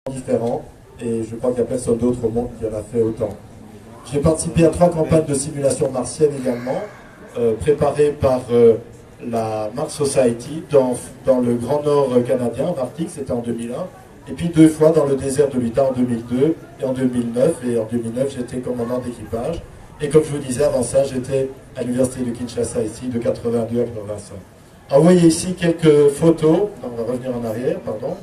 différents et je crois qu'il n'y a personne d'autre au monde qui en a fait autant. J'ai participé à 3 campagnes de simulation martienne également, préparées par la Mars Society dans le Grand Nord canadien, en Arctique, c'était en 2001, et puis 2 fois dans le désert de l'Utah en 2002 et en 2009, et en 2009 j'étais commandant d'équipage, et comme je vous disais avant ça, j'étais à l'université de Kinshasa ici, de 82 à 85. Alors, vous voyez ici quelques photos, on va revenir en arrière, pardon.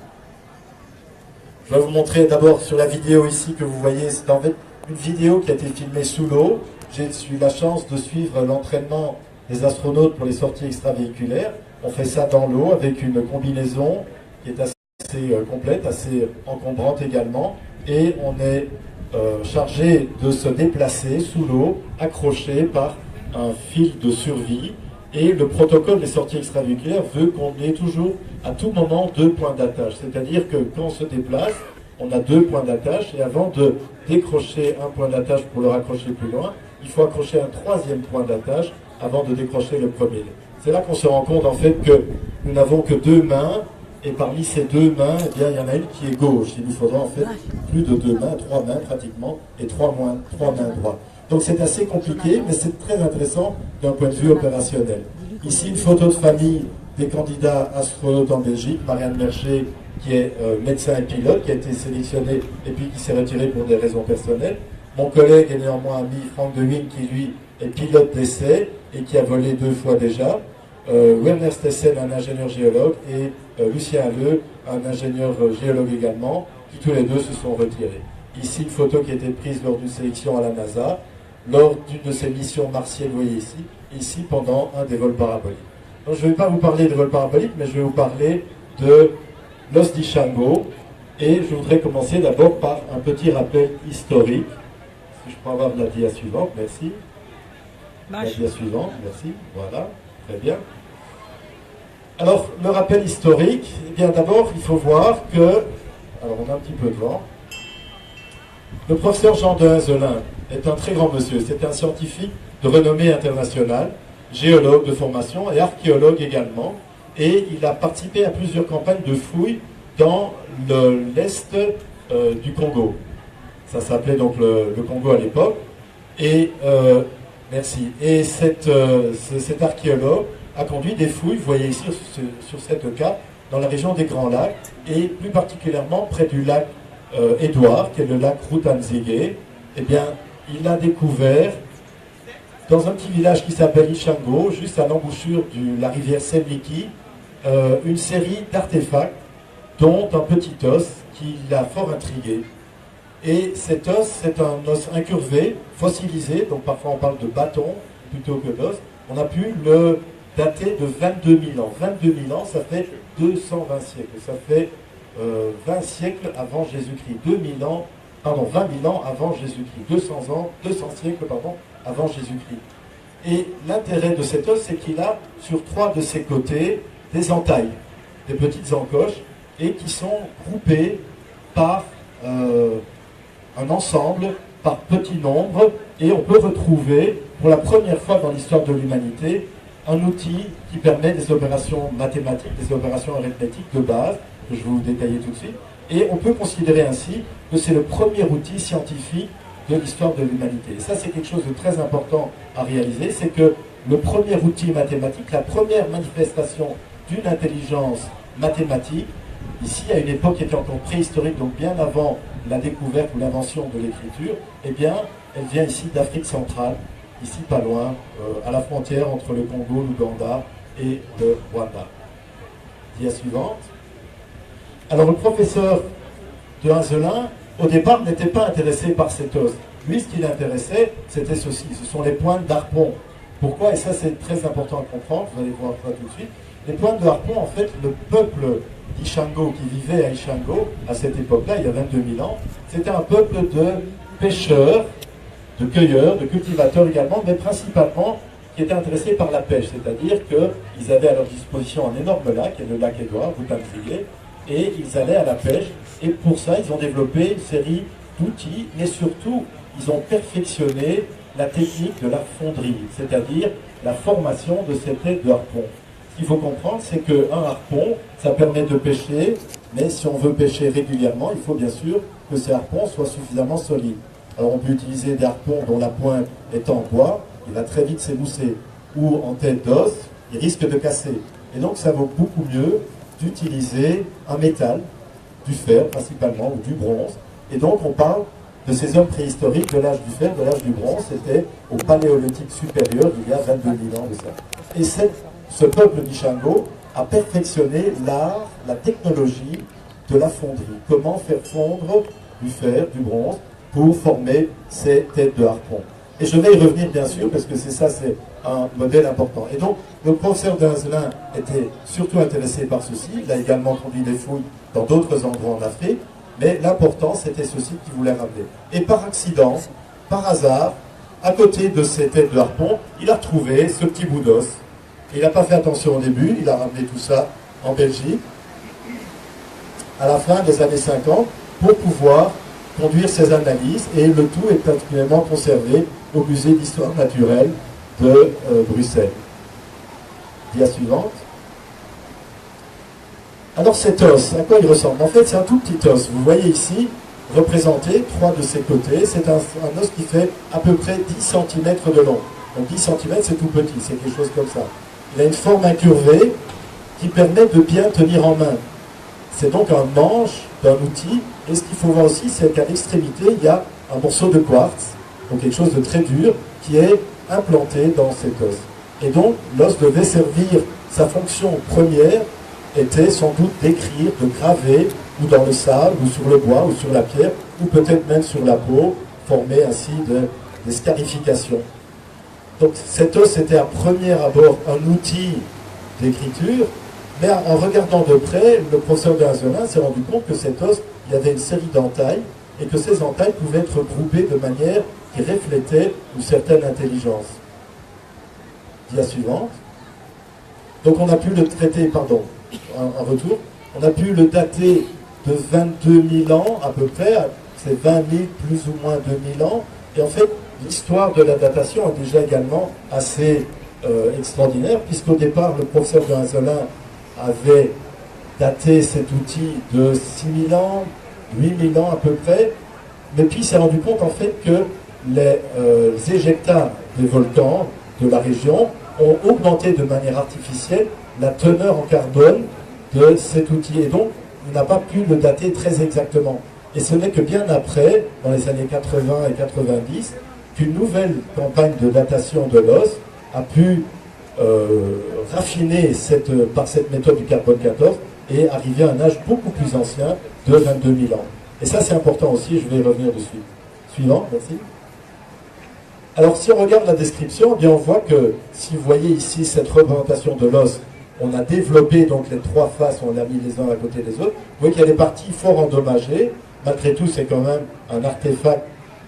Je vais vous montrer d'abord sur la vidéo ici que vous voyez, c'est en fait une vidéo qui a été filmée sous l'eau. J'ai eu la chance de suivre l'entraînement des astronautes pour les sorties extravéhiculaires. On fait ça dans l'eau avec une combinaison qui est assez complète, assez encombrante également. Et on est chargé de se déplacer sous l'eau, accroché par un fil de survie. Et le protocole des sorties extravéhiculaires veut qu'on ait toujours, à tout moment, 2 points d'attache. C'est-à-dire que quand on se déplace, on a 2 points d'attache, et avant de décrocher un point d'attache pour le raccrocher plus loin, il faut accrocher un 3e point d'attache avant de décrocher le premier. C'est là qu'on se rend compte en fait que nous n'avons que 2 mains, et parmi ces 2 mains, eh bien, il y en a une qui est gauche. Il nous faudra en fait plus de 2 mains, 3 mains pratiquement, et 3 mains droites. Donc c'est assez compliqué, mais c'est très intéressant d'un point de vue opérationnel. Ici, une photo de famille des candidats astronautes en Belgique, Marianne Mercher, qui est médecin et pilote, qui a été sélectionné et puis qui s'est retiré pour des raisons personnelles. Mon collègue et néanmoins ami Franck de Wing, qui lui est pilote d'essai et qui a volé 2 fois déjà. Werner Stessen, un ingénieur géologue, et Lucien Halleux, un ingénieur géologue également, qui tous les deux se sont retirés. Ici, une photo qui a été prise lors d'une sélection à la NASA, lors d'une de ces missions martiennes, vous voyez ici pendant un des vols paraboliques. Donc, je ne vais pas vous parler de vols paraboliques, mais je vais vous parler de l'os d'Ishango, et je voudrais commencer d'abord par un petit rappel historique. Si je peux avoir la dia suivante, merci. La dia suivante, merci, voilà, très bien. Alors, le rappel historique, eh bien d'abord, il faut voir que, alors on a un petit peu de vent, le professeur Jean de Hazelin est un très grand monsieur. C'est un scientifique de renommée internationale, géologue de formation et archéologue également. Et il a participé à plusieurs campagnes de fouilles dans l'est du Congo. Ça s'appelait donc le Congo à l'époque. Et merci. Et cet archéologue a conduit des fouilles, vous voyez ici sur cette carte, dans la région des Grands Lacs, et plus particulièrement près du lac Édouard, qui est le lac Rutanzige. Eh bien, il a découvert, dans un petit village qui s'appelle Ishango, juste à l'embouchure de la rivière Semliki, une série d'artefacts, dont un petit os qui l'a fort intrigué. Et cet os, c'est un os incurvé, fossilisé, donc parfois on parle de bâton plutôt que d'os. On a pu le dater de 22 000 ans. 22 000 ans, ça fait 220 siècles. Ça fait 20 siècles avant Jésus-Christ. 20 000 ans avant Jésus-Christ. 200 siècles avant Jésus-Christ. Et l'intérêt de cet os, c'est qu'il a sur 3 de ses côtés des entailles, des petites encoches, et qui sont groupées par un ensemble, par petit nombre, et on peut retrouver, pour la première fois dans l'histoire de l'humanité, un outil qui permet des opérations mathématiques, des opérations arithmétiques de base, que je vais vous détailler tout de suite, et on peut considérer ainsi que c'est le premier outil scientifique de l'histoire de l'humanité. Et ça, c'est quelque chose de très important à réaliser, c'est que le premier outil mathématique, la première manifestation d'une intelligence mathématique, ici, à une époque qui était encore préhistorique, donc bien avant la découverte ou l'invention de l'écriture, eh bien, elle vient ici d'Afrique centrale, ici pas loin, à la frontière entre le Congo, l'Ouganda et le Rwanda. Dia suivante. Alors, le professeur de Hazelin, au départ, n'était pas intéressé par cet os. Lui, ce qui l'intéressait, c'était ceci, ce sont les pointes d'harpon. Pourquoi? Et ça, c'est très important à comprendre, vous allez voir ça tout de suite. Les pointes de harpon, en fait, le peuple d'Ishango, qui vivait à Ishango, à cette époque-là, il y a 22 000 ans, c'était un peuple de pêcheurs, de cueilleurs, de cultivateurs également, mais principalement qui étaient intéressés par la pêche. C'est-à-dire qu'ils avaient à leur disposition un énorme lac, qui est le lac Édouard, Rutanzige, et ils allaient à la pêche. Et pour ça, ils ont développé une série d'outils, mais surtout, ils ont perfectionné la technique de la fonderie, c'est-à-dire la formation de ces têtes de harpon. qu'il faut comprendre, c'est qu'un harpon, ça permet de pêcher, mais si on veut pêcher régulièrement, il faut bien sûr que ces harpons soient suffisamment solides. Alors on peut utiliser des harpons dont la pointe est en bois, il va très vite s'émousser, ou en tête d'os, il risque de casser. Et donc ça vaut beaucoup mieux d'utiliser un métal, du fer principalement, ou du bronze. Et donc on parle de ces hommes préhistoriques de l'âge du fer, de l'âge du bronze, c'était au Paléolithique supérieur, il y a 22 000 ans de ça. Et ce peuple d'Ishango a perfectionné l'art, la technologie de la fonderie. Comment faire fondre du fer, du bronze, pour former ces têtes de harpon. Et je vais y revenir bien sûr, parce que c'est un modèle important. Et donc, le professeur d'Inzelin était surtout intéressé par ceci. Il a également conduit des fouilles dans d'autres endroits en Afrique. Mais l'important, c'était ceci qu'il voulait ramener. Et par accident, par hasard, à côté de ces têtes de harpon, il a trouvé ce petit bout d'os. Il n'a pas fait attention au début, il a ramené tout ça en Belgique, à la fin des années 50, pour pouvoir conduire ses analyses, et le tout est actuellement conservé au musée d'histoire naturelle de Bruxelles. Dia suivante. Alors cet os, à quoi il ressemble? En fait, c'est un tout petit os. Vous voyez ici, représenté, 3 de ses côtés. C'est un os qui fait à peu près 10 cm de long. Donc 10 cm, c'est tout petit, c'est quelque chose comme ça. Il a une forme incurvée qui permet de bien tenir en main. C'est donc un manche d'un outil. Et ce qu'il faut voir aussi, c'est qu'à l'extrémité, il y a un morceau de quartz, donc quelque chose de très dur, qui est implanté dans cet os. Et donc, l'os devait servir, sa fonction première était sans doute d'écrire, de graver, ou dans le sable, ou sur le bois, ou sur la pierre, ou peut-être même sur la peau, former ainsi des scarifications. Donc cet os était à premier abord un outil d'écriture, mais en regardant de près, le professeur d'Inzelin s'est rendu compte que cet os, il y avait une série d'entailles, et que ces entailles pouvaient être groupées de manière qui reflétait une certaine intelligence. Dia suivante. Donc on a pu le traiter, pardon, un retour, on a pu le dater de 22 000 ans à peu près, c'est 20 000 plus ou moins 2000 ans, et en fait l'histoire de la datation est déjà également assez extraordinaire, puisqu'au départ le professeur de Inzelin avait daté cet outil de 6 000 ans, 8 000 ans à peu près, mais puis il s'est rendu compte en fait que les éjectats des volcans de la région ont augmenté de manière artificielle la teneur en carbone de cet outil. Et donc, on n'a pas pu le dater très exactement. Et ce n'est que bien après, dans les années 80 et 90, qu'une nouvelle campagne de datation de l'os a pu raffiner par cette méthode du carbone 14 et arriver à un âge beaucoup plus ancien de 22 000 ans. Et ça, c'est important aussi, je vais y revenir dessus. Suivant, merci. Alors, si on regarde la description, eh bien, on voit que, si vous voyez ici cette représentation de l'os, on a développé donc les 3 faces, on l'a mis les uns à côté des autres. Vous voyez qu'il y a des parties fort endommagées. Malgré tout, c'est quand même un artefact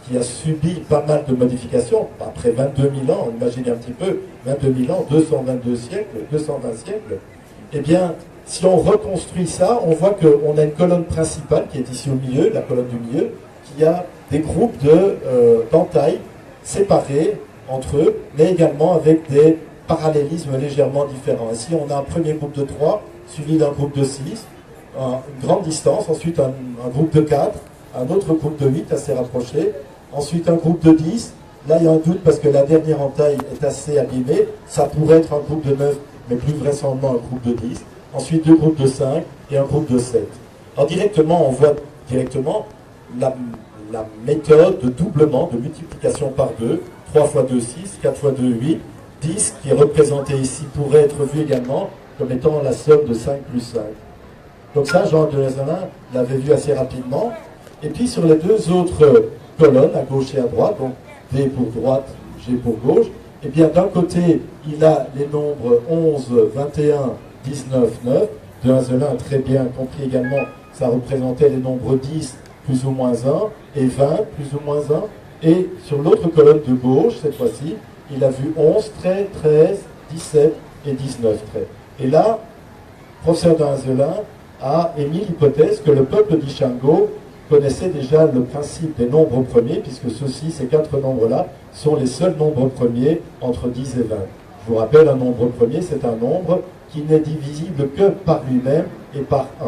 qui a subi pas mal de modifications. Après 22 000 ans, on imagine un petit peu, 22 000 ans, 222 siècles, 220 siècles. Eh bien, si on reconstruit ça, on voit qu'on a une colonne principale qui est ici au milieu, la colonne du milieu, qui a des groupes d'entailles séparés entre eux, mais également avec des parallélismes légèrement différents. Ici, on a un premier groupe de 3, suivi d'un groupe de 6, une grande distance, ensuite un groupe de 4, un autre groupe de 8 assez rapproché, ensuite un groupe de 10, là il y a un doute parce que la dernière entaille est assez abîmée, ça pourrait être un groupe de 9, mais plus vraisemblablement un groupe de 10, ensuite 2 groupes de 5 et un groupe de 7. Alors directement, on voit directement la méthode de doublement, de multiplication par 2, 3 fois 2, 6, 4 fois 2, 8, 10, qui est représenté ici, pourrait être vu également comme étant la somme de 5 plus 5. Donc ça, Jean de Lezenin l'avait vu assez rapidement. Et puis sur les 2 autres colonnes, à gauche et à droite, donc D pour droite, G pour gauche, eh bien d'un côté, il a les nombres 11, 21, 19, 9. De Lezenin a très bien compris également que ça représentait les nombres 10 plus ou moins 1 et 20 plus ou moins 1. Et sur l'autre colonne de gauche, cette fois-ci, il a vu 11 traits, 13, 17 et 19 traits. Et là, le professeur d'Inzelin a émis l'hypothèse que le peuple d'Ishango connaissait déjà le principe des nombres premiers, puisque ces 4 nombres-là, sont les seuls nombres premiers entre 10 et 20. Je vous rappelle, un nombre premier, c'est un nombre qui n'est divisible que par lui-même et par 1.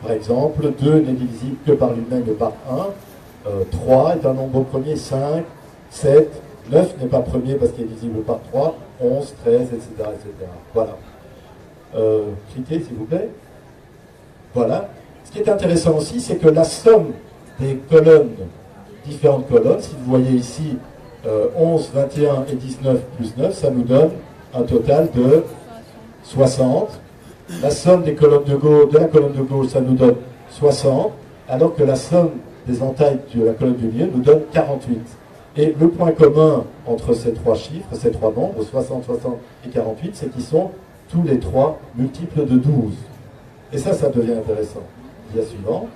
Par exemple, 2 n'est divisible que par lui-même et par 1. 3 est un nombre premier, 5, 7, 9 n'est pas premier parce qu'il est divisible par 3, 11, 13, etc. etc. Voilà. Cliquez s'il vous plaît. Voilà. Ce qui est intéressant aussi, c'est que la somme des colonnes, différentes colonnes, si vous voyez ici 11, 21 et 19 plus 9, ça nous donne un total de 60. La somme des colonnes de la colonne de gauche, ça nous donne 60, alors que la somme des entailles de la colonne du milieu nous donne 48. Et le point commun entre ces trois chiffres, ces trois nombres, 60, 60 et 48, c'est qu'ils sont tous les trois multiples de 12. Et ça devient intéressant. Dia suivant.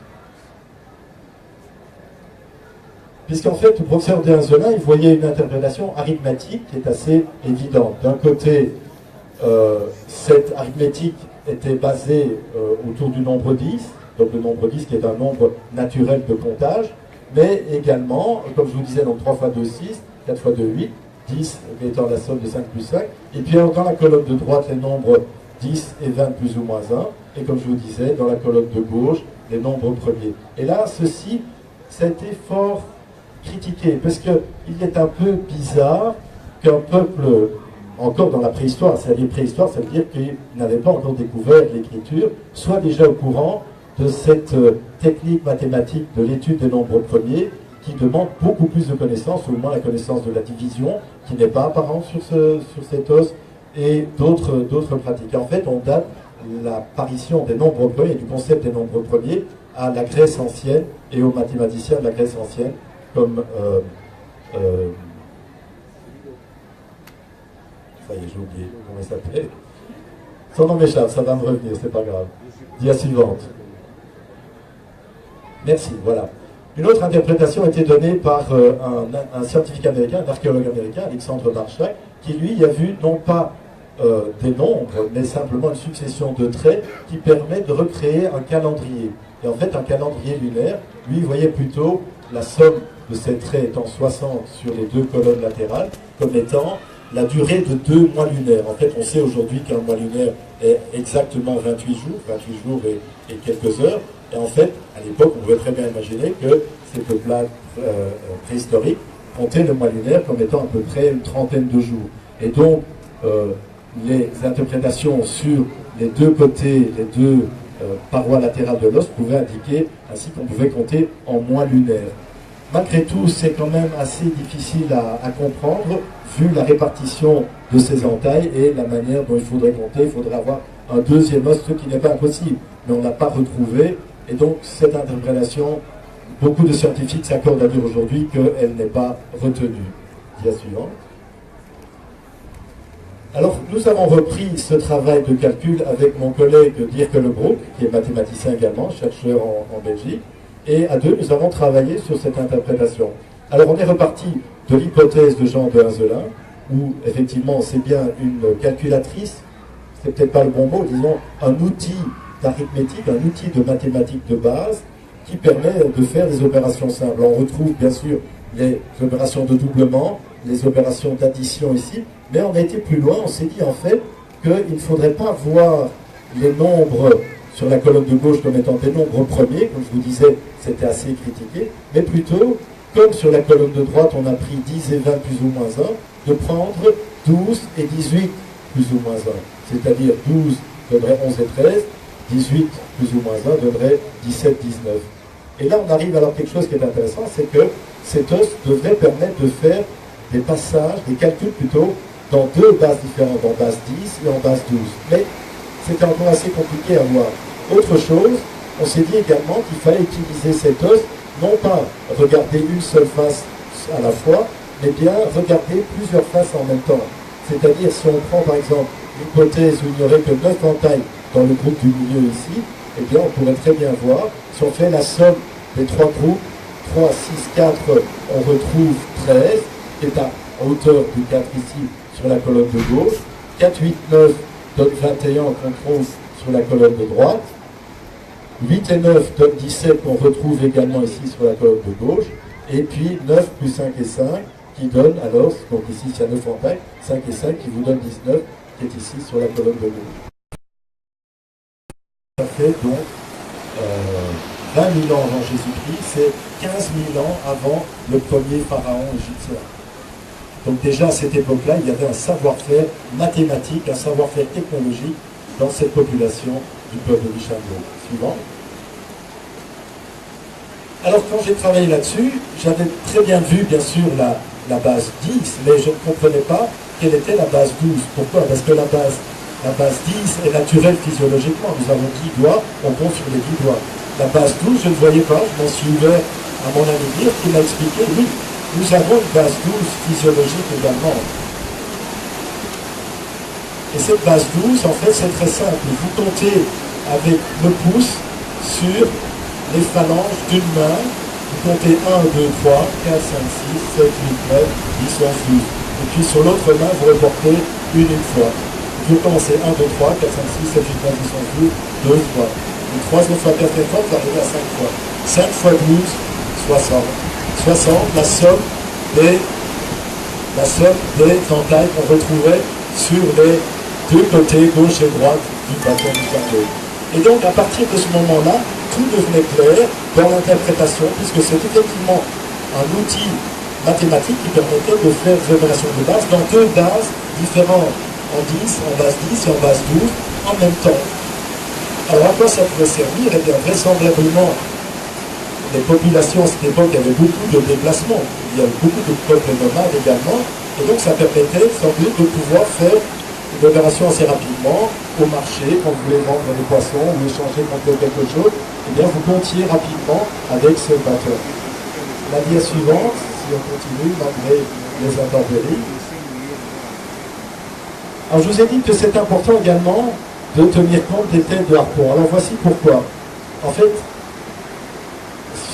Puisqu'en fait, le professeur Denzelin, il voyait une interprétation arithmétique qui est assez évidente. D'un côté, cette arithmétique était basée autour du nombre 10, donc le nombre 10 qui est un nombre naturel de comptage, mais également, comme je vous disais, donc 3 fois 2, 6, 4 fois 2, 8, 10 étant la somme de 5 plus 5, et puis dans la colonne de droite, les nombres 10 et 20 plus ou moins 1, et comme je vous disais, dans la colonne de gauche, les nombres premiers. Et là, ceci, ça a été fort critiqué, parce qu'il est un peu bizarre qu'un peuple, encore dans la préhistoire, c'est-à-dire préhistoire, ça veut dire qu'il n'avait pas encore découvert l'écriture, soit déjà au courant de cette technique mathématique de l'étude des nombres premiers, qui demande beaucoup plus de connaissances, ou au moins la connaissance de la division, qui n'est pas apparente sur cet os, et d'autres pratiques. En fait, on date l'apparition des nombres premiers, du concept des nombres premiers, à la Grèce ancienne et aux mathématiciens de la Grèce ancienne, comme ça y est, j'ai oublié comment il s'appelait. Son nom m'échappe, ça va me revenir, c'est pas grave. Dia suivante. Merci, voilà. Une autre interprétation a été donnée par un scientifique américain, un archéologue américain, Alexandre Marshak, qui lui a vu non pas des nombres, mais simplement une succession de traits qui permet de recréer un calendrier. Et en fait, un calendrier lunaire, lui, voyait plutôt la somme de ces traits étant 60 sur les deux colonnes latérales, comme étant la durée de 2 mois lunaires. En fait, on sait aujourd'hui qu'un mois lunaire est exactement 28 jours et quelques heures. Et en fait, à l'époque, on pouvait très bien imaginer que ces peuples-là préhistoriques comptaient le mois lunaire comme étant à peu près une trentaine de jours. Et donc, les interprétations sur les deux côtés, les deux parois latérales de l'os pouvaient indiquer ainsi qu'on pouvait compter en mois lunaire. Malgré tout, c'est quand même assez difficile à comprendre, vu la répartition de ces entailles et la manière dont il faudrait compter. Il faudrait avoir un deuxième os, ce qui n'est pas impossible, mais on ne l'a pas retrouvé. Et donc, cette interprétation, beaucoup de scientifiques s'accordent à dire aujourd'hui qu'elle n'est pas retenue. Dia suivante. Alors, nous avons repris ce travail de calcul avec mon collègue Dirk Lebroek, qui est mathématicien également, chercheur en Belgique. Et à deux, nous avons travaillé sur cette interprétation. Alors, on est reparti de l'hypothèse de Jean de Denzelin, où, effectivement, c'est bien une calculatrice, c'est peut-être pas le bon mot, disons, un outil d'arithmétique, un outil de mathématiques de base, qui permet de faire des opérations simples. On retrouve, bien sûr, les opérations de doublement, les opérations d'addition ici, mais on a été plus loin, on s'est dit, en fait, qu'il ne faudrait pas voir les nombres sur la colonne de gauche comme étant des nombres premiers, comme je vous disais, c'était assez critiqué, mais plutôt, comme sur la colonne de droite, on a pris 10 et 20 plus ou moins 1, de prendre 12 et 18 plus ou moins 1. C'est-à-dire 12 donnerait 11 et 13, 18 plus ou moins 1 donnerait 17, 19. Et là, on arrive alors à quelque chose qui est intéressant, c'est que cet os devrait permettre de faire des passages, des calculs plutôt, dans deux bases différentes, en base 10 et en base 12. Mais c'était encore assez compliqué à voir. Autre chose, on s'est dit également qu'il fallait utiliser cet os, non pas regarder une seule face à la fois, mais bien regarder plusieurs faces en même temps. C'est-à-dire, si on prend par exemple l'hypothèse où il n'y aurait que 9 entailles dans le groupe du milieu ici, eh bien on pourrait très bien voir, si on fait la somme des trois groupes, 3, 6, 4, on retrouve 13, qui est à hauteur du 4 ici sur la colonne de gauche, 4, 8, 9 donne 21 qu'on trouve sur la colonne de droite, 8 et 9 donne 17 qu'on retrouve également ici sur la colonne de gauche, et puis 9 plus 5 et 5 qui donne alors, donc ici il y a 9 entailles, 5 et 5 qui vous donne 19 qui est ici sur la colonne de gauche. fait donc 20 000 ans avant Jésus-Christ, c'est 15 000 ans avant le premier pharaon égyptien. Donc déjà à cette époque-là, il y avait un savoir-faire mathématique, un savoir-faire technologique dans cette population du peuple d'Ishango. Suivant. Alors quand j'ai travaillé là-dessus, j'avais très bien vu bien sûr la base 10, mais je ne comprenais pas quelle était la base 12. Pourquoi? Parce que la base 10 est naturelle physiologiquement. Nous avons 10 doigts, on compte sur les 10 doigts. La base 12, je ne voyais pas, je m'en suis ouvert à mon ami Dire qui m'a expliqué, oui, nous avons une base 12 physiologique également. Et cette base 12, en fait, c'est très simple. Vous comptez avec le pouce sur les phalanges d'une main. Vous comptez 1, 2, 3, 4, 5, 6, 7, 8, 9, 10, 11, 12. Et puis sur l'autre main, vous reportez une fois. Vous commencez 1, 2, 3, 4, 5, 6, 7, 8, 9, 10, 11, 12, 2 fois. Et 3 fois, 4 fois, vous arrivez à 5 fois. 5 fois 12, 60. 60, la somme des entailles qu'on retrouvait sur les deux côtés, gauche et droite, du bâton du tableau. Et donc, à partir de ce moment-là, tout devenait clair dans l'interprétation, puisque c'est effectivement un outil mathématique qui permettait de faire des opérations de base dans deux bases différentes, en 10, en base 10 et en base 12, en même temps. Alors, à quoi ça pouvait servir? Eh bien, vraisemblablement, les populations à cette époque avaient beaucoup de déplacements. Il y avait beaucoup de peuples nomades également, et donc ça permettait sans doute de pouvoir faire une opération assez rapidement au marché, quand vous voulez vendre des poissons ou échanger contre quelque chose, eh bien vous comptiez rapidement avec ce bâton. La dia suivante, si on continue, malgré les intempéries. Alors je vous ai dit que c'est important également de tenir compte des têtes de harpon. Alors voici pourquoi. En fait,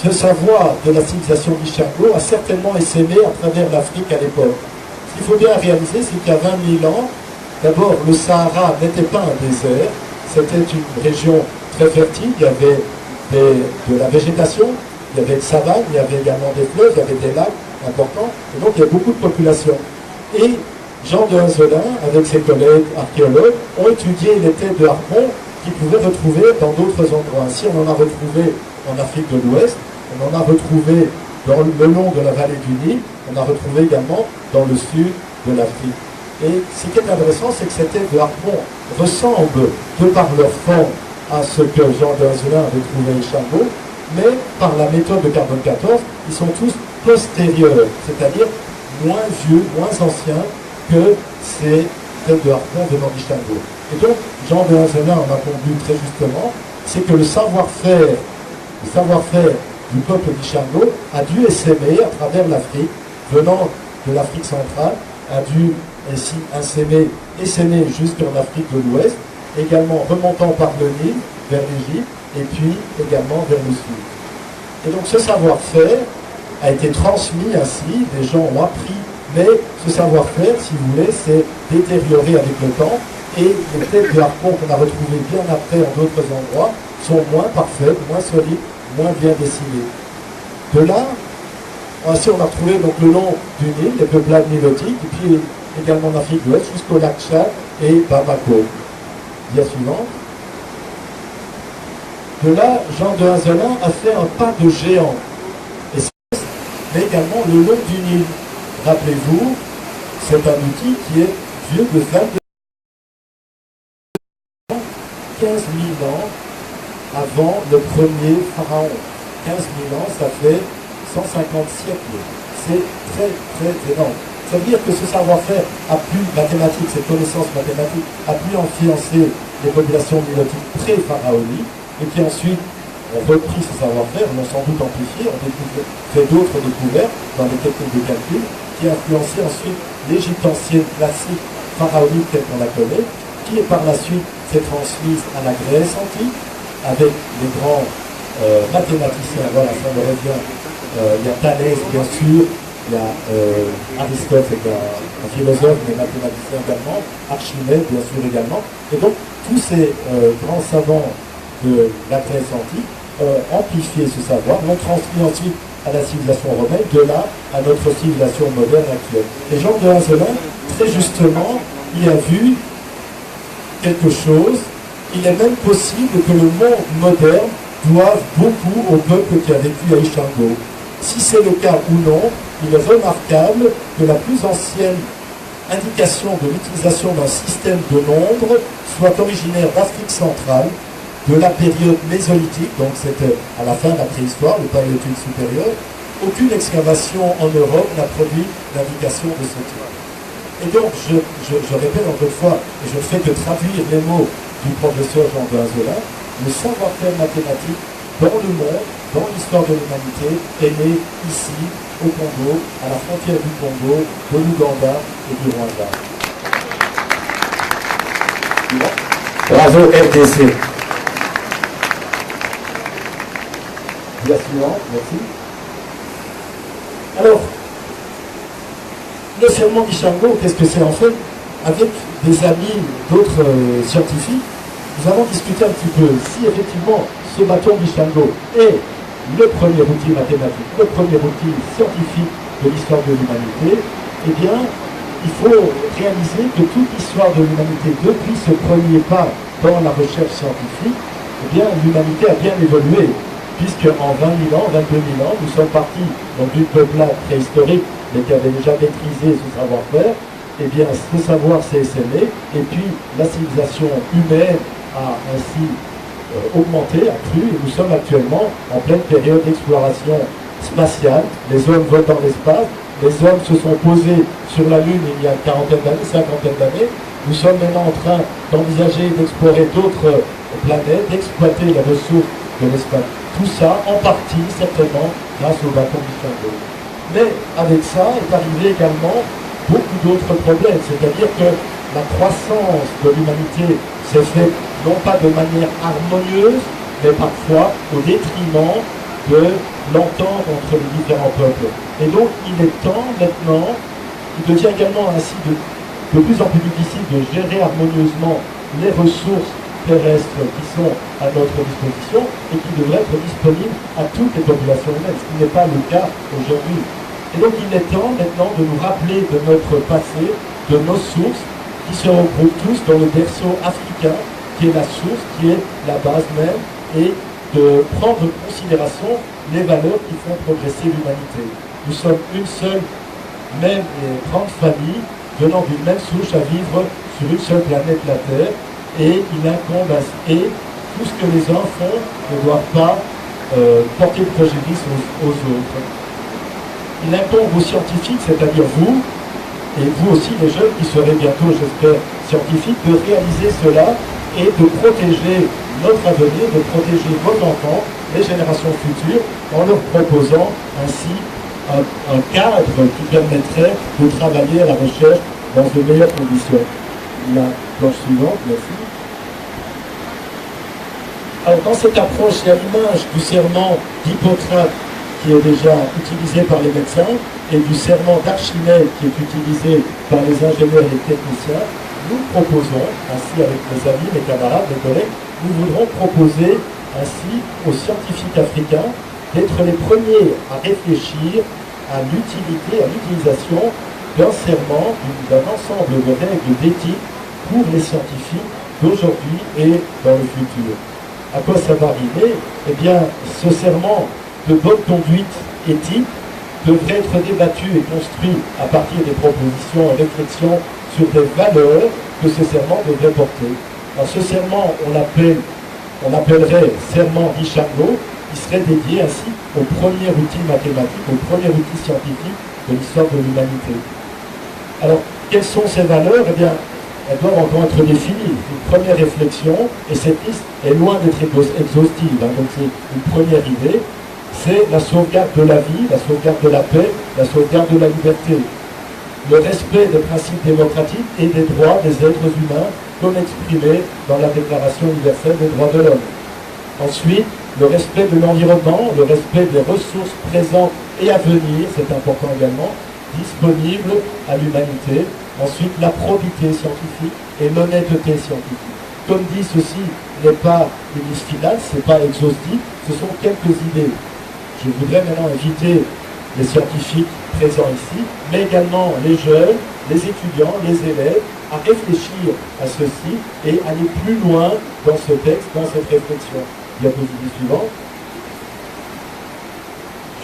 ce savoir de la civilisation d'Ishango a certainement essaimé à travers l'Afrique à l'époque. Ce qu'il faut bien réaliser, c'est qu'il y a 20 000 ans, d'abord, le Sahara n'était pas un désert, c'était une région très fertile, il y avait de la végétation, il y avait de savane, il y avait également des fleuves, il y avait des lacs importants, et donc il y a beaucoup de population. Et Jean de Hazelin, avec ses collègues archéologues, ont étudié les têtes de harpon qu'ils pouvaient retrouver dans d'autres endroits. Ainsi, on en a retrouvé en Afrique de l'Ouest, on en a retrouvé le long de la vallée du Nil, on a retrouvé également dans le sud de l'Afrique. Et ce qui est intéressant, c'est que ces têtes de harpon ressemblent, de par leur forme, à ce que Jean de Hazelin avait trouvé à Ishango, mais par la méthode de carbone 14, ils sont tous postérieurs, c'est-à-dire moins vieux, moins anciens que ces têtes de harpon venant d'Ishango. Et donc, Jean de Hazelin en a conclu très justement, c'est que le savoir-faire du peuple d'Ishango a dû essaimer à travers l'Afrique, venant de l'Afrique centrale, a dû ainsi essaimer jusqu'en Afrique de l'Ouest, également remontant par le Nil vers l'Égypte, et puis également vers le sud. Et donc ce savoir-faire a été transmis ainsi, les gens ont appris, mais ce savoir-faire, si vous voulez, s'est détérioré avec le temps, et les têtes de harpon qu'on a retrouvées bien après en d'autres endroits sont moins parfaites, moins solides, moins bien dessinées. De là, ainsi on a retrouvé donc le long du Nil, les peuplades nilotiques, et puis également en Afrique de l'Ouest, jusqu'au lac Tchad et Bamako. Dia suivante. De là, Jean de Hazelin a fait un pas de géant, mais également le long du Nil. Rappelez-vous, c'est un outil qui est vieux de 15 000 ans avant le premier pharaon. 15 000 ans, ça fait 150 siècles. C'est très, très énorme. Ça veut dire que ce savoir-faire a pu, mathématique, cette connaissance mathématique, a pu influencer les populations nilotiques pré-pharaoniques, et qui ensuite ont repris ce savoir-faire, l'ont sans doute amplifié, ont fait d'autres découvertes dans les techniques de calcul, qui a influencé ensuite l'Égypte ancienne classique pharaonique telle qu'on la connaît, qui par la suite s'est transmise à la Grèce antique, avec les grands mathématiciens, voilà, ça me revient, il y a Thalès bien sûr, il y a Aristote, un philosophe, mais mathématicien également, Archimède bien sûr également, et donc tous ces grands savants de la Grèce antique ont amplifié ce savoir, l'ont transmis ensuite à la civilisation romaine, de là à notre civilisation moderne actuelle. Et Jean de Hazelin, très justement, y a vu quelque chose Il est même possible que le monde moderne doive beaucoup au peuple qui a vécu à Ishango. Si c'est le cas ou non, il est remarquable que la plus ancienne indication de l'utilisation d'un système de nombres soit originaire d'Afrique centrale, de la période mésolithique, donc c'était à la fin de la préhistoire, le paléolithique supérieur. Aucune excavation en Europe n'a produit d'indication de ce type. Et donc, je répète encore une fois, et je ne fais que traduire les mots du professeur Jean Benzola, le savoir-faire mathématique dans le monde, dans l'histoire de l'humanité, est né ici, au Congo, à la frontière du Congo, de l'Ouganda et du Rwanda. Bravo RDC. La suivante, merci. Alors, le serment d'Ishango, qu'est-ce que c'est en fait? Avec des amis, d'autres scientifiques, nous avons discuté un petit peu si effectivement ce bâton d'Ishango est le premier outil mathématique, le premier outil scientifique de l'histoire de l'humanité. Eh bien, il faut réaliser que toute l'histoire de l'humanité, depuis ce premier pas dans la recherche scientifique, eh bien, l'humanité a bien évolué, puisque en 20 000 ans, 22 000 ans, nous sommes partis d'une peuplade préhistorique, mais qui avait déjà maîtrisé ce savoir-faire. Eh bien, ce savoir s'est essaimé, et puis la civilisation humaine a ainsi augmenté, accru, et nous sommes actuellement en pleine période d'exploration spatiale. Les hommes volent dans l'espace, les hommes se sont posés sur la Lune il y a une quarantaine d'années, cinquantaine d'années. Nous sommes maintenant en train d'envisager d'explorer d'autres planètes, d'exploiter les ressources de l'espace. Tout ça, en partie, certainement, grâce au bâton d'Ishango. Mais avec ça est arrivé également beaucoup d'autres problèmes, c'est-à-dire que la croissance de l'humanité s'est faite non pas de manière harmonieuse, mais parfois au détriment de l'entente entre les différents peuples. Et donc il est temps maintenant, il devient également ainsi de plus en plus difficile de gérer harmonieusement les ressources terrestres qui sont à notre disposition et qui devraient être disponibles à toutes les populations humaines, ce qui n'est pas le cas aujourd'hui. Et donc il est temps maintenant de nous rappeler de notre passé, de nos sources, qui se regroupent tous dans le berceau africain, qui est la source, qui est la base même, et de prendre en considération les valeurs qui font progresser l'humanité. Nous sommes une seule, même et grande famille, venant d'une même souche à vivre sur une seule planète, la Terre, et il incombe et tout ce que les uns font ne doit pas porter de préjudice aux autres. Il incombe aux scientifiques, c'est-à-dire vous, et vous aussi les jeunes qui serez bientôt, j'espère, scientifiques, de réaliser cela et de protéger notre avenir, de protéger vos enfants, les générations futures, en leur proposant ainsi un cadre qui permettrait de travailler à la recherche dans de meilleures conditions. La planche suivante, merci. Alors dans cette approche, il y a l'image du serment d'Hippocrate qui est déjà utilisé par les médecins et du serment d'Archimède qui est utilisé par les ingénieurs et les techniciens. Nous proposons, ainsi avec mes amis, mes camarades, mes collègues, nous voudrons proposer ainsi aux scientifiques africains d'être les premiers à réfléchir à l'utilité, à l'utilisation d'un serment, d'un ensemble de règles d'éthique pour les scientifiques d'aujourd'hui et dans le futur. À quoi ça va arriver? Eh bien, ce serment de bonne conduite éthique devrait être débattu et construit à partir des propositions et réflexions sur des valeurs que ce serment devrait porter. Alors ce serment, on l'appellerait serment d'Ishango, qui serait dédié ainsi au premier outil mathématique, au premier outil scientifique de l'histoire de l'humanité. Alors, quelles sont ces valeurs? Eh bien, elles doivent encore être définies. Une première réflexion, et cette liste est loin d'être exhaustive, donc c'est une première idée, c'est la sauvegarde de la vie, la sauvegarde de la paix, la sauvegarde de la liberté, le respect des principes démocratiques et des droits des êtres humains, comme exprimé dans la Déclaration universelle des droits de l'homme. Ensuite, le respect de l'environnement, le respect des ressources présentes et à venir, c'est important également, disponibles à l'humanité. Ensuite, la probité scientifique et l'honnêteté scientifique. Comme dit, ceci n'est pas une liste finale, ce n'est pas exhaustif, ce sont quelques idées. Je voudrais maintenant inviter les scientifiques présents ici, mais également les jeunes, les étudiants, les élèves, à réfléchir à ceci et aller plus loin dans ce texte, dans cette réflexion. Diapositive suivante.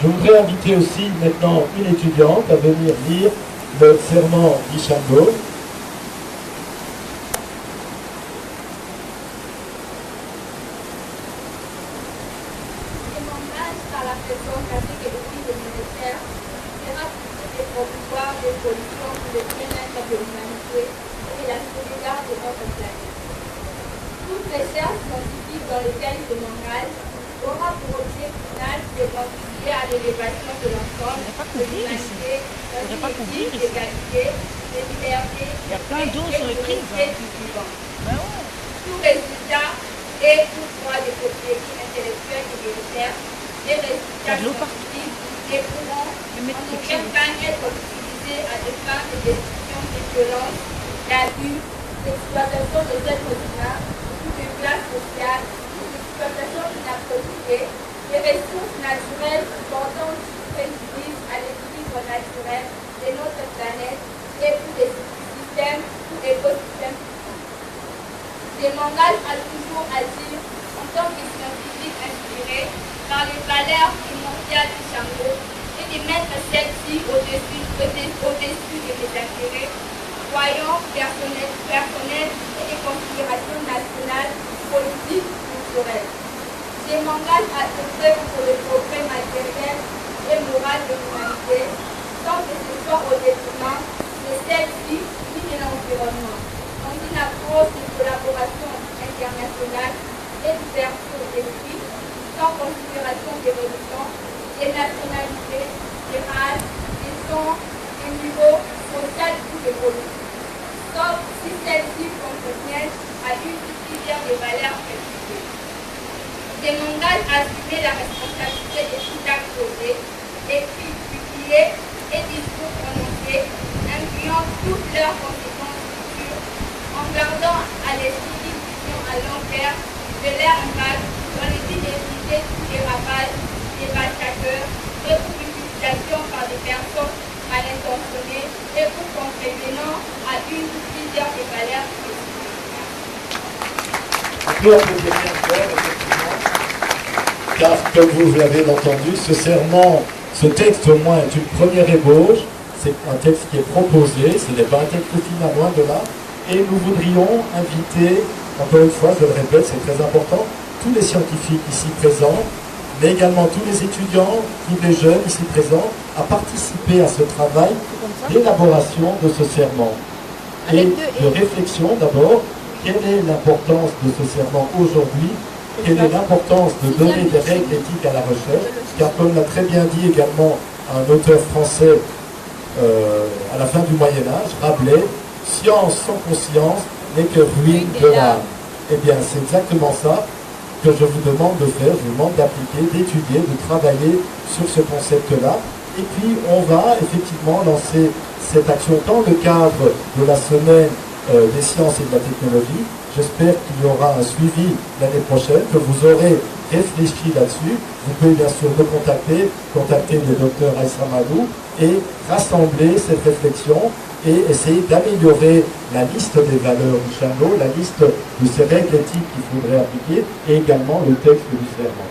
Je voudrais inviter aussi maintenant une étudiante à venir lire le serment d'Ishango. Car, comme vous l'avez entendu, ce serment, ce texte au moins est une première ébauche, c'est un texte qui est proposé, ce n'est pas un texte final, loin de là, et nous voudrions inviter, encore une fois, je le répète, c'est très important, tous les scientifiques ici présents, mais également tous les étudiants, tous les jeunes ici présents, à participer à ce travail d'élaboration de ce serment. Et de réflexion d'abord, quelle est l'importance de ce serment aujourd'hui? Quelle est l'importance de donner des règles éthiques à la recherche? Car comme l'a très bien dit également un auteur français à la fin du Moyen-Âge, Rabelais, science sans conscience n'est que ruine de l'âme. Eh bien, c'est exactement ça que je vous demande de faire, je vous demande d'appliquer, d'étudier, de travailler sur ce concept-là. Et puis, on va effectivement lancer cette action dans le cadre de la semaine des sciences et de la technologie. J'espère qu'il y aura un suivi l'année prochaine, que vous aurez réfléchi là-dessus. Vous pouvez bien sûr me contacter le docteur Aïssa Madou et rassembler cette réflexion et essayer d'améliorer la liste des valeurs du Chango, la liste de ces règles éthiques qu'il faudrait appliquer et également le texte du serment.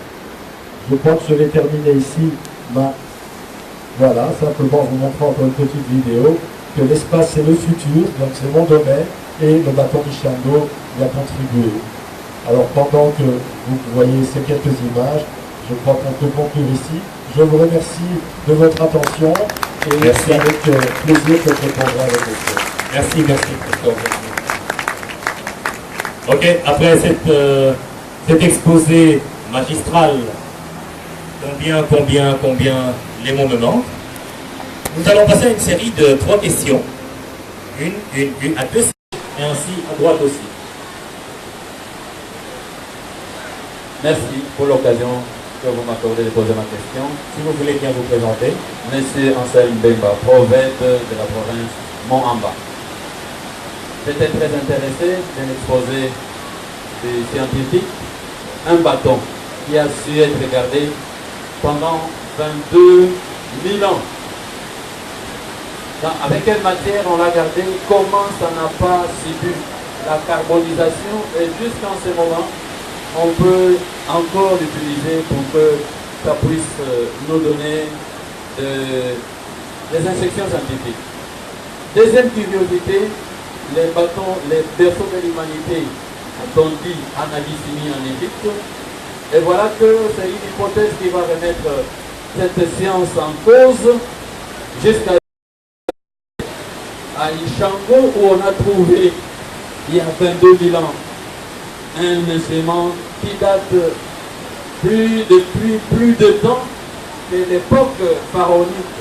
Je crois que je vais terminer ici voilà, simplement vous montrant encore une petite vidéo que l'espace c'est le futur, donc c'est mon domaine et le bâton du Chango y a contribué. Alors pendant que vous voyez ces quelques images, je crois qu'on peut conclure ici. Je vous remercie de votre attention et c'est avec plaisir que je répondrai à vos questions. Merci, Christophe. Ok, après cet exposé magistral, combien les mots me manquent, nous allons passer à une série de 3 questions. Une à 2 et ainsi à droite aussi. Merci pour l'occasion que vous m'accordez de poser ma question. Si vous voulez bien vous présenter. Monsieur Anselme Bemba, prophète de la province Mont-Amba. J'étais très intéressé d'un exposé des scientifiques, un bâton qui a su être gardé pendant 22 000 ans. avec quelle matière on l'a gardé, comment ça n'a pas subi la carbonisation, et jusqu'en ce moment, on peut encore l'utiliser pour que ça puisse nous donner des instructions scientifiques. Deuxième curiosité, les bâtons, les berceaux de l'humanité, ont dit en Abyssinie, en Égypte. Et voilà que c'est une hypothèse qui va remettre cette science en cause jusqu'à Ishango, où on a trouvé, il y a 22 000 ans, un instrument qui date depuis plus de temps que l'époque pharaonique.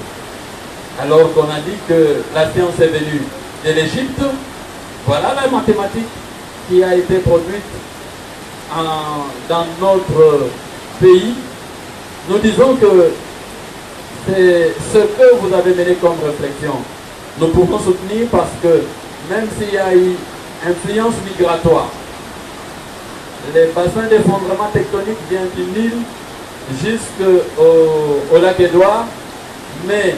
Alors qu'on a dit que la science est venue de l'Égypte, voilà la mathématique qui a été produite dans notre pays. Nous disons que c'est ce que vous avez mené comme réflexion. Nous pouvons soutenir parce que même s'il y a eu influence migratoire, les bassins d'effondrement tectonique viennent du Nil jusqu'au lac Édouard, mais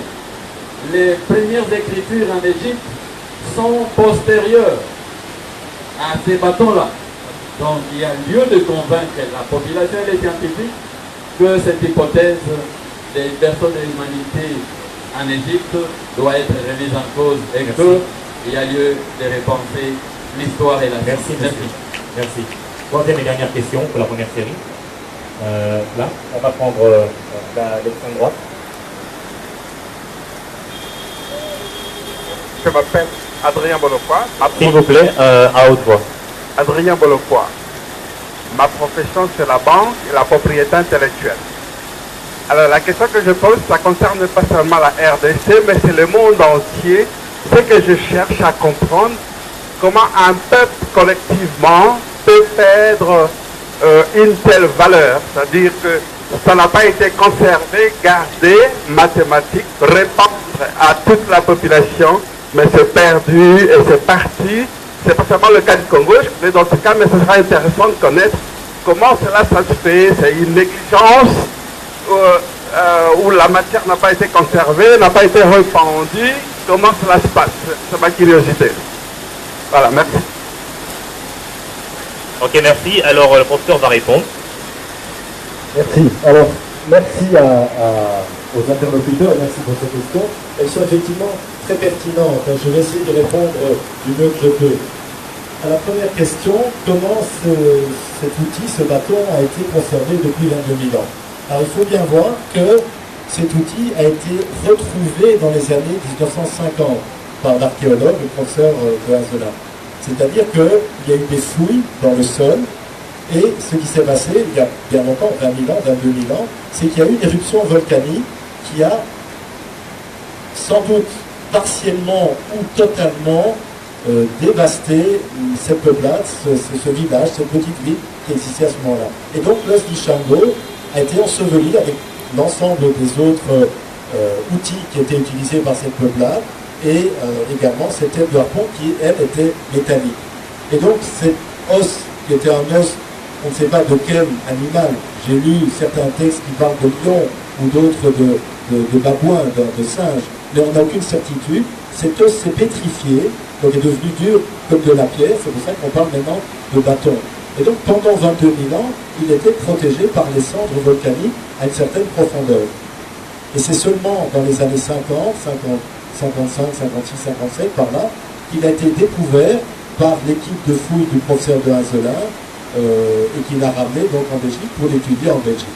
les premières écritures en Égypte sont postérieures à ces bâtons-là. Donc il y a lieu de convaincre la population et les scientifiques que cette hypothèse des berceaux de l'humanité en Égypte doit être remise en cause et qu'il y a lieu de repenser l'histoire et la science. Merci. Troisième et dernière question pour la première série. Là, on va prendre l'extrême droite. Je m'appelle Adrien Bolopois. S'il vous plaît, à haute voix. Adrien Bolopois. Ma profession, c'est la banque et la propriété intellectuelle. Alors, la question que je pose, ça ne concerne pas seulement la RDC, mais c'est le monde entier. C'est que je cherche à comprendre comment un peuple collectivement peut perdre une telle valeur. C'est-à-dire que ça n'a pas été conservé, gardé, mathématique, répandre à toute la population, mais c'est perdu et c'est parti. C'est pas seulement le cas du Congo, je connais d'autres cas, mais ce sera intéressant de connaître comment cela se fait. C'est une négligence où la matière n'a pas été conservée, n'a pas été répandue. Comment cela se passe? C'est ma curiosité. Voilà, merci. Ok, merci. Alors, le professeur va répondre. Merci. Alors, merci aux interlocuteurs, merci pour ces questions. Elles sont effectivement très pertinentes. Je vais essayer de répondre du mieux que je peux. À la première question, comment cet outil, ce bâton, a été conservé depuis 22 000 ans? Alors, il faut bien voir que cet outil a été retrouvé dans les années 1950 par l'archéologue, le professeur de Hazelan. C'est-à-dire qu'il y a eu des fouilles dans le sol, et ce qui s'est passé il y a bien longtemps, 20 000 ans, 22 000 ans, c'est qu'il y a eu une éruption volcanique qui a sans doute partiellement ou totalement dévasté cette peuplade, ce village, cette petite ville qui existait à ce moment-là. Et donc l'os d'Ishango a été enseveli avec l'ensemble des autres outils qui étaient utilisés par cette peuplade, et également cette tête de harpon qui, elle, était métallique. Et donc cet os, qui était un os, on ne sait pas de quel animal. J'ai lu certains textes qui parlent de lion ou d'autres de babouin, de singe, mais on n'a aucune certitude. Cet os s'est pétrifié, donc est devenu dur comme de la pierre, c'est pour ça qu'on parle maintenant de bâton. Et donc pendant 22 000 ans, il était protégé par les cendres volcaniques à une certaine profondeur. Et c'est seulement dans les années 50, 55, 56, 57, par là, qu'il a été découvert par l'équipe de fouilles du professeur de Hazelan et qu'il a ramené donc en Belgique pour l'étudier en Belgique.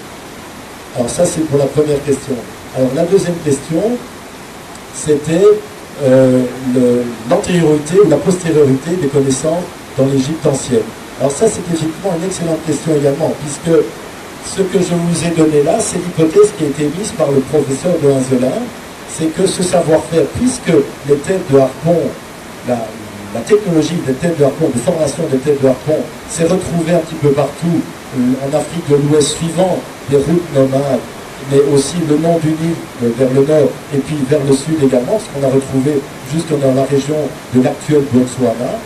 Alors ça, c'est pour la première question. Alors la deuxième question, c'était l'antériorité ou la postériorité des connaissances dans l'Égypte ancienne. Alors ça, c'est effectivement une excellente question également, puisque ce que je vous ai donné là, c'est l'hypothèse qui a été mise par le professeur de Hazelan, c'est que ce savoir-faire, puisque les têtes de harpon, la technologie des têtes de harpon, de formation des têtes de harpon, s'est retrouvée un petit peu partout, en Afrique de l'Ouest suivant des routes nomades, mais aussi le long du Nil vers le nord et puis vers le sud également, ce qu'on a retrouvé jusque dans la région de l'actuel Botswana,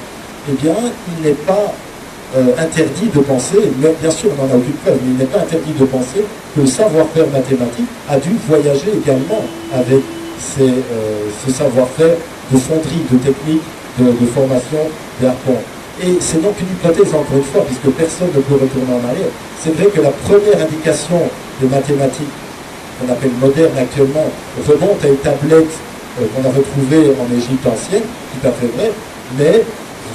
eh bien, il n'est pas interdit de penser, mais bien sûr on n'en a aucune preuve, mais il n'est pas interdit de penser que le savoir-faire mathématique a dû voyager également avec c'est ce savoir-faire de fonderie, de technique, de formation, d'harpon. Et c'est donc une hypothèse, encore une fois, puisque personne ne peut retourner en arrière. C'est vrai que la première indication des mathématiques, qu'on appelle moderne actuellement, remonte à une tablette qu'on a retrouvée en Égypte ancienne, tout à fait vrai, mais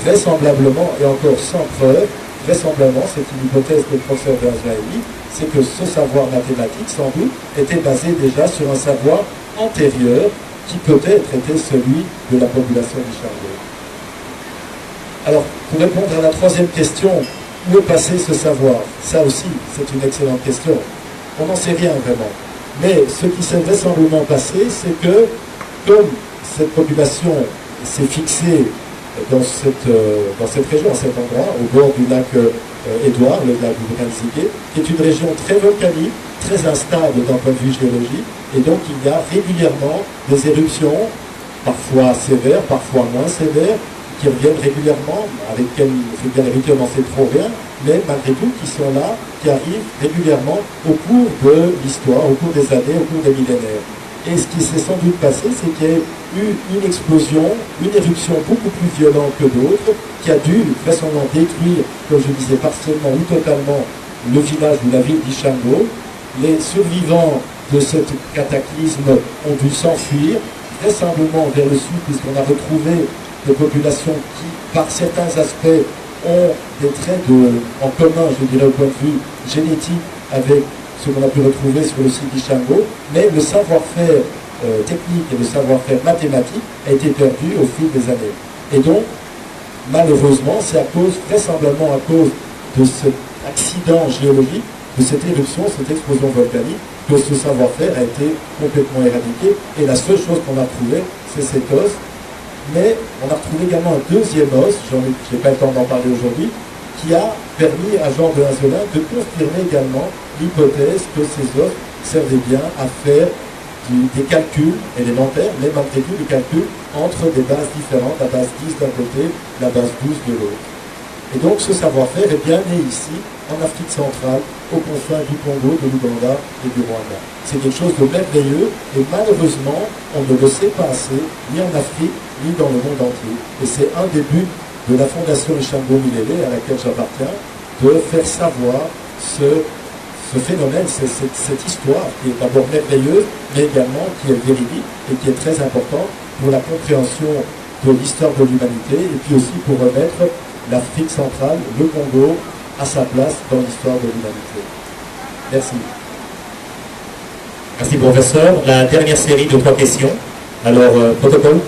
vraisemblablement, et encore sans preuve, vraisemblablement, c'est une hypothèse que le professeur Berger c'est que ce savoir mathématique, sans doute, était basé déjà sur un savoir antérieur qui peut-être était celui de la population du Chango. Alors, pour répondre à la troisième question, où est passé ce savoir? Ça aussi, c'est une excellente question. On n'en sait rien vraiment. Mais ce qui s'est vraisemblablement passé, c'est que, comme cette population s'est fixée dans cette région, à cet endroit, au bord du lac Édouard, le lac du Brenziquet, qui est une région très volcanique, très instable d'un point de vue géologique, et donc il y a régulièrement des éruptions, parfois sévères, parfois moins sévères, qui reviennent régulièrement, avec quel régulièrement c'est trop rien, mais malgré tout qui sont là, qui arrivent régulièrement au cours de l'histoire, au cours des années, au cours des millénaires. Et ce qui s'est sans doute passé, c'est qu'il y a eu une explosion, une éruption beaucoup plus violente que d'autres, qui a dû vraisemblablement détruire, comme je disais, partiellement ou totalement le village ou la ville d'Ishango. Les survivants de ce cataclysme ont dû s'enfuir, vraisemblablement vers le sud, puisqu'on a retrouvé des populations qui, par certains aspects, ont des traits en commun, je dirais, au point de vue génétique, avec ce qu'on a pu retrouver sur le site d'Ishango, mais le savoir-faire technique et le savoir-faire mathématique a été perdu au fil des années. Et donc, malheureusement, c'est vraisemblablement à cause de cet accident géologique, de cette éruption, cette explosion volcanique, que ce savoir-faire a été complètement éradiqué. Et la seule chose qu'on a trouvée, c'est cet os. Mais on a retrouvé également un deuxième os, je n'ai pas le temps d'en parler aujourd'hui, qui a permis à Jean de Hazelin de confirmer également l'hypothèse que ces os servaient bien à faire des calculs élémentaires, mais malgré tout des calculs entre des bases différentes, la base 10 d'un côté, la base 12 de l'autre. Et donc ce savoir-faire est bien né ici, en Afrique centrale, aux confins du Congo, de l'Ouganda et du Rwanda. C'est quelque chose de merveilleux et malheureusement, on ne le sait pas assez, ni en Afrique, ni dans le monde entier. Et c'est un des buts de la Fondation Ishango Milele, à laquelle j'appartiens, de faire savoir ce phénomène, cette histoire qui est d'abord merveilleuse, mais également qui est véridique et qui est très importante pour la compréhension de l'histoire de l'humanité et puis aussi pour remettre l'Afrique centrale, le Congo, à sa place dans l'histoire de l'humanité. Merci. Merci professeur. La dernière série de 3 questions. Alors, protocole.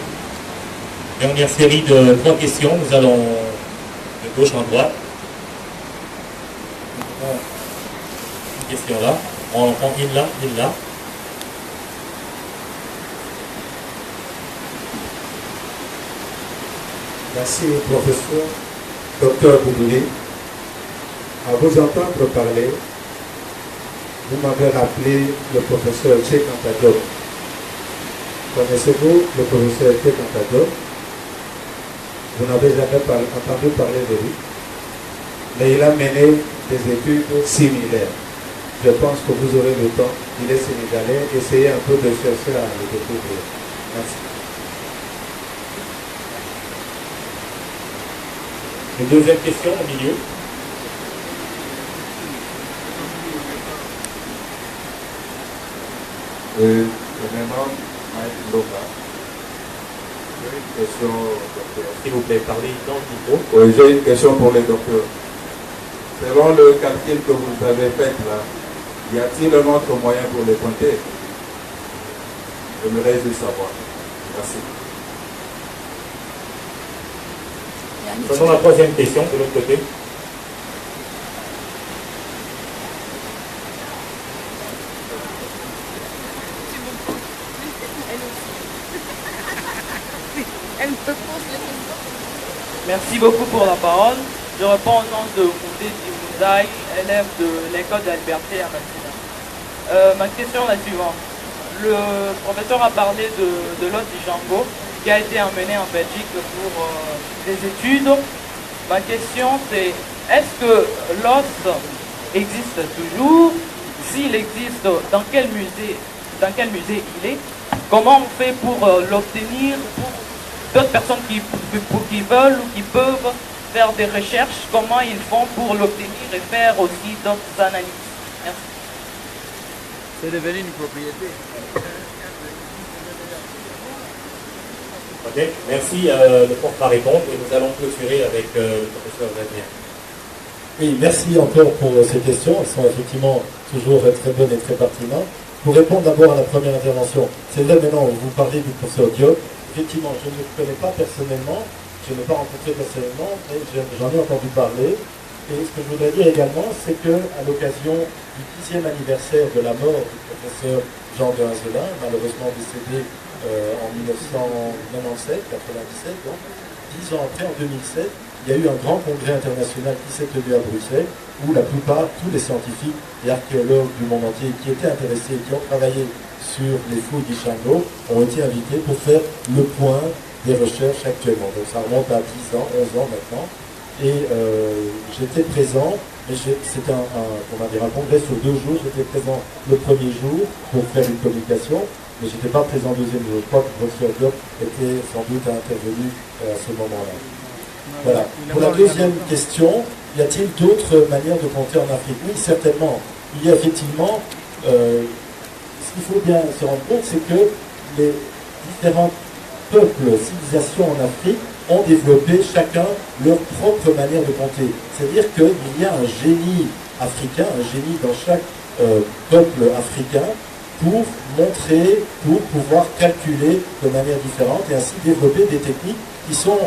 Dernière série de 3 questions. Nous allons de gauche en droite. Une question là. On prend une là, une là. Merci professeur, docteur Boudouli. À vous entendre parler, vous m'avez rappelé le professeur Cheikh Anta Diop. Connaissez-vous le professeur Cheikh Anta Diop? Vous n'avez jamais entendu parler de lui. Mais il a mené des études similaires. Je pense que vous aurez le temps. Il est sénégalais. Essayez un peu de chercher à le découvrir. Merci. Une deuxième question au milieu. Je me nomme Mike Loga. J'ai une question au docteur. S'il vous plaît, parlez dans le micro. Oui, j'ai une question pour le docteur. Selon le calcul que vous avez fait là, y a-t-il un autre moyen pour les compter? J'aimerais juste savoir. Merci. Faisons la troisième question de l'autre côté. Merci beaucoup pour la parole. Je réponds au nom de Moudé Dimoudaï, élève de l'école de la liberté à Massina. Ma question est la suivante. Le professeur a parlé de l'os d'Ishango qui a été emmené en Belgique pour des études. Ma question c'est, est-ce que l'os existe toujours? S'il existe, dans quel musée il est? comment on fait pour l'obtenir, pour d'autres personnes qui veulent ou qui peuvent faire des recherches, comment ils font pour l'obtenir et faire aussi d'autres analyses. Merci. C'est devenu une propriété. Ok, merci. Le prof va répondre et nous allons clôturer avec le professeur Xavier. Oui, merci encore pour ces questions. Elles sont effectivement toujours très bonnes et très pertinentes. Pour répondre d'abord à la première intervention, c'est vrai maintenant, vous parlez du professeur Diop. Effectivement, je ne le connais pas personnellement, je ne l'ai pas rencontré personnellement, mais j'en ai entendu parler. Et ce que je voudrais dire également, c'est qu'à l'occasion du 10e anniversaire de la mort du professeur Jean de Hazelin, malheureusement décédé en 1997, 97, donc 10 ans après, en 2007, il y a eu un grand congrès international qui s'est tenu à Bruxelles, où la plupart, tous les scientifiques et archéologues du monde entier qui étaient intéressés, qui ont travaillé sur les fouilles d'Ishango, ont été invités pour faire le point des recherches actuellement. Donc ça remonte à 10 ans, 11 ans maintenant. Et j'étais présent, mais c'était un congrès sur 2 jours. J'étais présent le premier jour pour faire une communication, mais je n'étais pas présent le deuxième jour. Je crois que le professeur Diop était sans doute intervenu à ce moment-là. Voilà. Pour la deuxième question, y a-t-il d'autres manières de compter en Afrique? Oui, certainement. Il y a effectivement, ce qu'il faut bien se rendre compte, c'est que les différents peuples, civilisations en Afrique ont développé chacun leur propre manière de compter. C'est-à-dire qu'il y a un génie africain, un génie dans chaque peuple africain pour montrer, pour pouvoir calculer de manière différente et ainsi développer des techniques qui sont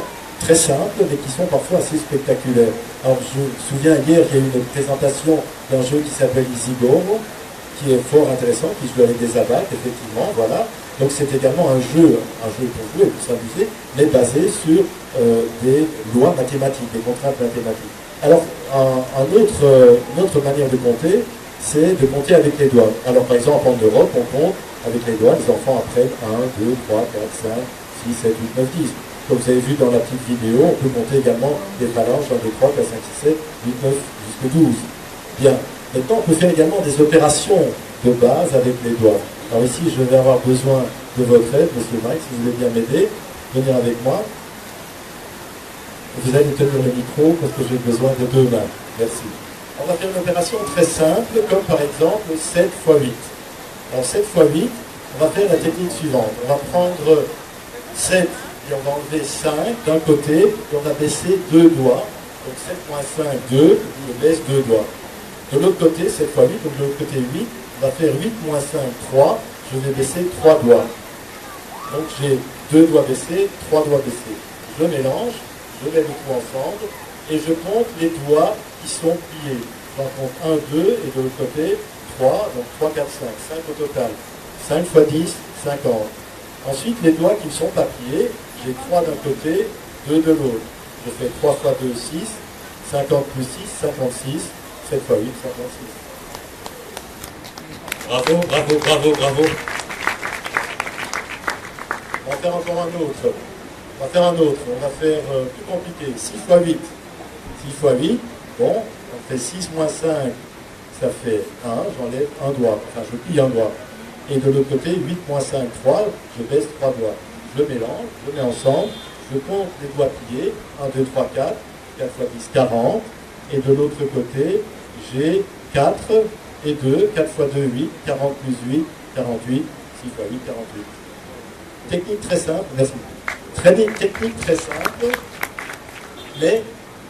très simples mais qui sont parfois assez spectaculaires. Alors je me souviens hier, il y a eu une présentation d'un jeu qui s'appelle Isigoro, qui est fort intéressant, qui joue avec des abacs, effectivement, voilà. Donc c'est également un jeu pour jouer, pour s'amuser, mais basé sur des lois mathématiques, des contraintes mathématiques. Alors, une autre manière de compter, c'est de compter avec les doigts. Alors par exemple, en Europe, on compte avec les doigts, les enfants apprennent 1, 2, 3, 4, 5, 6, 7, 8, 9, 10. Comme vous avez vu dans la petite vidéo, on peut compter également des phalanges, 1, 2, 3, 4, 5, 6, 7, 8, 9, jusqu'à 12. Bien. Maintenant, on peut faire également des opérations de base avec les doigts. Alors ici, je vais avoir besoin de votre aide, Monsieur Mike, si vous voulez bien m'aider, venir avec moi. Vous allez tenir le micro parce que j'ai besoin de 2 mains. Merci. On va faire une opération très simple, comme par exemple 7 x 8. Alors 7 x 8, on va faire la technique suivante. On va prendre 7 et on va enlever 5 d'un côté et on va baisser 2 doigts. Donc 7 moins 5, 2, je baisse 2 doigts. De l'autre côté, 7 x 8, donc de l'autre côté 8, on va faire 8 moins 5, 3, je vais baisser 3 doigts. Donc j'ai 2 doigts baissés, 3 doigts baissés. Je mélange, je mets les tout ensemble, et je compte les doigts qui sont pliés. J'en compte 1, 2, et de l'autre côté, 3, donc 3, 4, 5, 5 au total. 5 x 10, 50. Ensuite, les doigts qui ne sont pas pliés, j'ai 3 d'un côté, 2 de l'autre. Je fais 3 x 2, 6, 50 plus 6, 56, 7 x 8, 56. Bravo, bravo, bravo, bravo. On va faire encore un autre. On va faire un autre. On va faire plus compliqué. 6 x 8. 6 x 8. Bon, on fait 6 moins 5. Ça fait 1. J'enlève un doigt. Enfin, je plie un doigt. Et de l'autre côté, 8 moins 5, 3. Je baisse 3 doigts. Je mélange. Je mets ensemble. Je compte les doigts pliés. 1, 2, 3, 4. 4 x 10, 40. Et de l'autre côté, j'ai 4 et 2. 4 x 2, 8. 40 plus 8, 48. 6 x 8, 48. Technique très simple, merci. Technique très simple, mais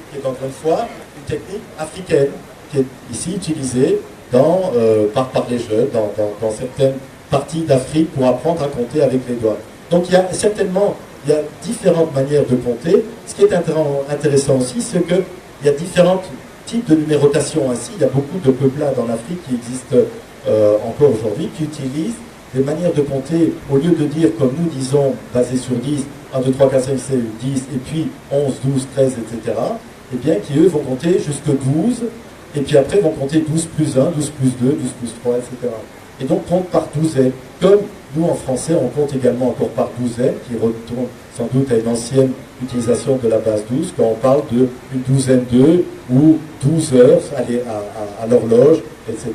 qui est encore une fois une technique africaine qui est ici utilisée par les jeunes dans certaines parties d'Afrique pour apprendre à compter avec les doigts. Donc il y a différentes manières de compter. Ce qui est intéressant aussi, c'est qu'il y a différents types de numérotation. Ainsi, il y a beaucoup de peuplades en Afrique qui existent encore aujourd'hui, qui utilisent des manières de compter, au lieu de dire comme nous disons, basé sur 10, 1, 2, 3, 4, 5, 6, 10, et puis 11, 12, 13, etc., eh bien, qui eux vont compter jusque 12, et puis après vont compter 12 plus 1, 12 plus 2, 12 plus 3, etc. Et donc compte par douzaine. Comme nous en français, on compte également encore par douzaine, qui retourne sans doute à une ancienne utilisation de la base 12, quand on parle d'une douzaine d'heures ou 12 heures à l'horloge, etc.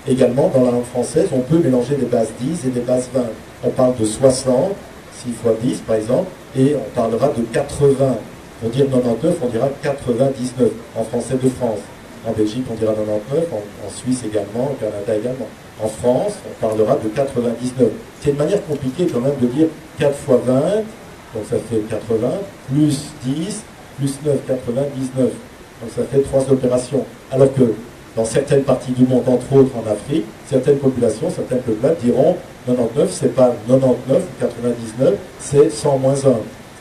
Également, dans la langue française, on peut mélanger des bases 10 et des bases 20. On parle de 60, 6 fois 10 par exemple, et on parlera de 80. Pour dire 99, on dira 99 en français de France. En Belgique, on dira 99, en Suisse également, au Canada également. En France, on parlera de 99. C'est une manière compliquée quand même de dire 4 fois 20, donc ça fait 80, plus 10, plus 9, 99. Donc ça fait 3 opérations. Alors que dans certaines parties du monde, entre autres en Afrique, certaines populations, certains peuples diront 99, c'est pas 99 ou 99, c'est 100 moins 1.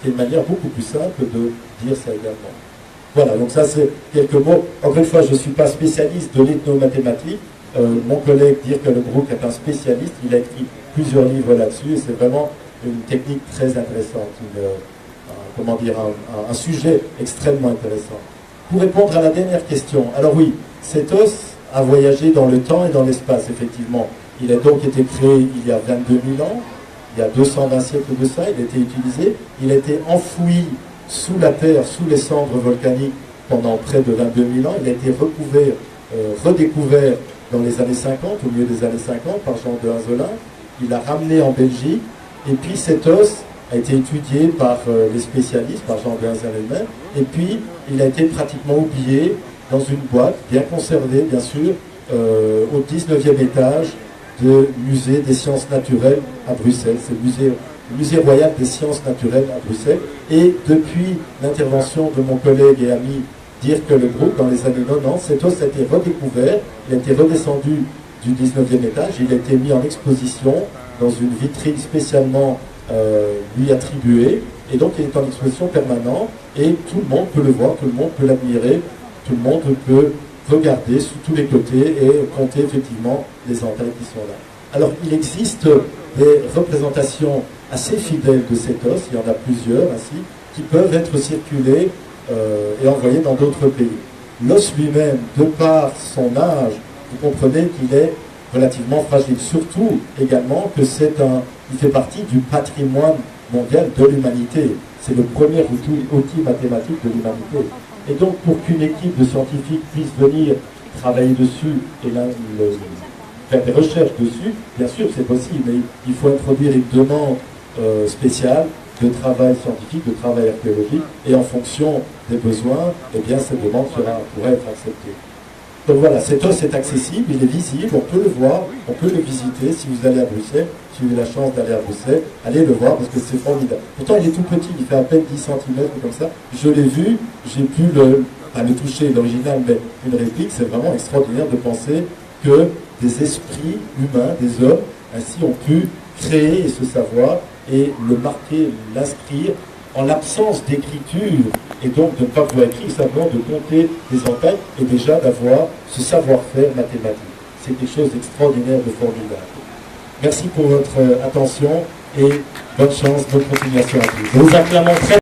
C'est une manière beaucoup plus simple de dire ça également. Voilà, donc ça c'est quelques mots. Encore une fois, je ne suis pas spécialiste de l'ethnomathématique. Mon collègue Dirk Lebroek est un spécialiste, il a écrit plusieurs livres là-dessus et c'est vraiment une technique très intéressante, un sujet extrêmement intéressant. Pour répondre à la dernière question, alors oui, cet os a voyagé dans le temps et dans l'espace, effectivement. Il a donc été créé il y a 22 000 ans, il y a 220 siècles de ça, il a été utilisé, il a été enfoui sous la terre, sous les cendres volcaniques pendant près de 22 000 ans, il a été redécouvert dans les années 50, au milieu des années 50, par Jean de Hazelin, il l'a ramené en Belgique, et puis cet os a été étudié par les spécialistes, par Jean de Hazelin lui-même, et puis il a été pratiquement oublié dans une boîte, bien conservée bien sûr, au 19e étage du musée des sciences naturelles à Bruxelles. C'est le musée royal des sciences naturelles à Bruxelles. Et depuis l'intervention de mon collègue et ami Dirk Lebroek dans les années 90, cet os a été redécouvert, il a été redescendu du 19e étage, il a été mis en exposition dans une vitrine spécialement lui attribuée, et donc il est en exposition permanente, et tout le monde peut le voir, tout le monde peut l'admirer, tout le monde peut regarder sous tous les côtés et compter effectivement les antennes qui sont là. Alors il existe des représentations assez fidèles de cet os, il y en a plusieurs ainsi, qui peuvent être circulées et envoyées dans d'autres pays. L'os lui-même, de par son âge, vous comprenez qu'il est relativement fragile, surtout également que il fait partie du patrimoine mondial de l'humanité. C'est le premier outil mathématique de l'humanité. Et donc, pour qu'une équipe de scientifiques puisse venir travailler dessus et faire des recherches dessus, bien sûr, c'est possible, mais il faut introduire une demande spéciale de travail scientifique, de travail archéologique, et en fonction des besoins, eh bien, cette demande pourrait être acceptée. Donc voilà, cet os est accessible, il est visible, on peut le voir, on peut le visiter. Si vous allez à Bruxelles, si vous avez la chance d'aller à Bruxelles, allez le voir parce que c'est formidable. Pourtant, il est tout petit, il fait à peine 10 cm comme ça. Je l'ai vu, j'ai pu le toucher, l'original, mais une réplique, c'est vraiment extraordinaire de penser que des esprits humains, des hommes, ainsi ont pu créer ce savoir et le marquer, l'inscrire, en l'absence d'écriture, et donc de ne pas pouvoir écrire, simplement de compter des entailles, et déjà d'avoir ce savoir-faire mathématique. C'est quelque chose d'extraordinaire, de formidable. Merci pour votre attention, et bonne chance, bonne continuation à tous. Nous acclamons très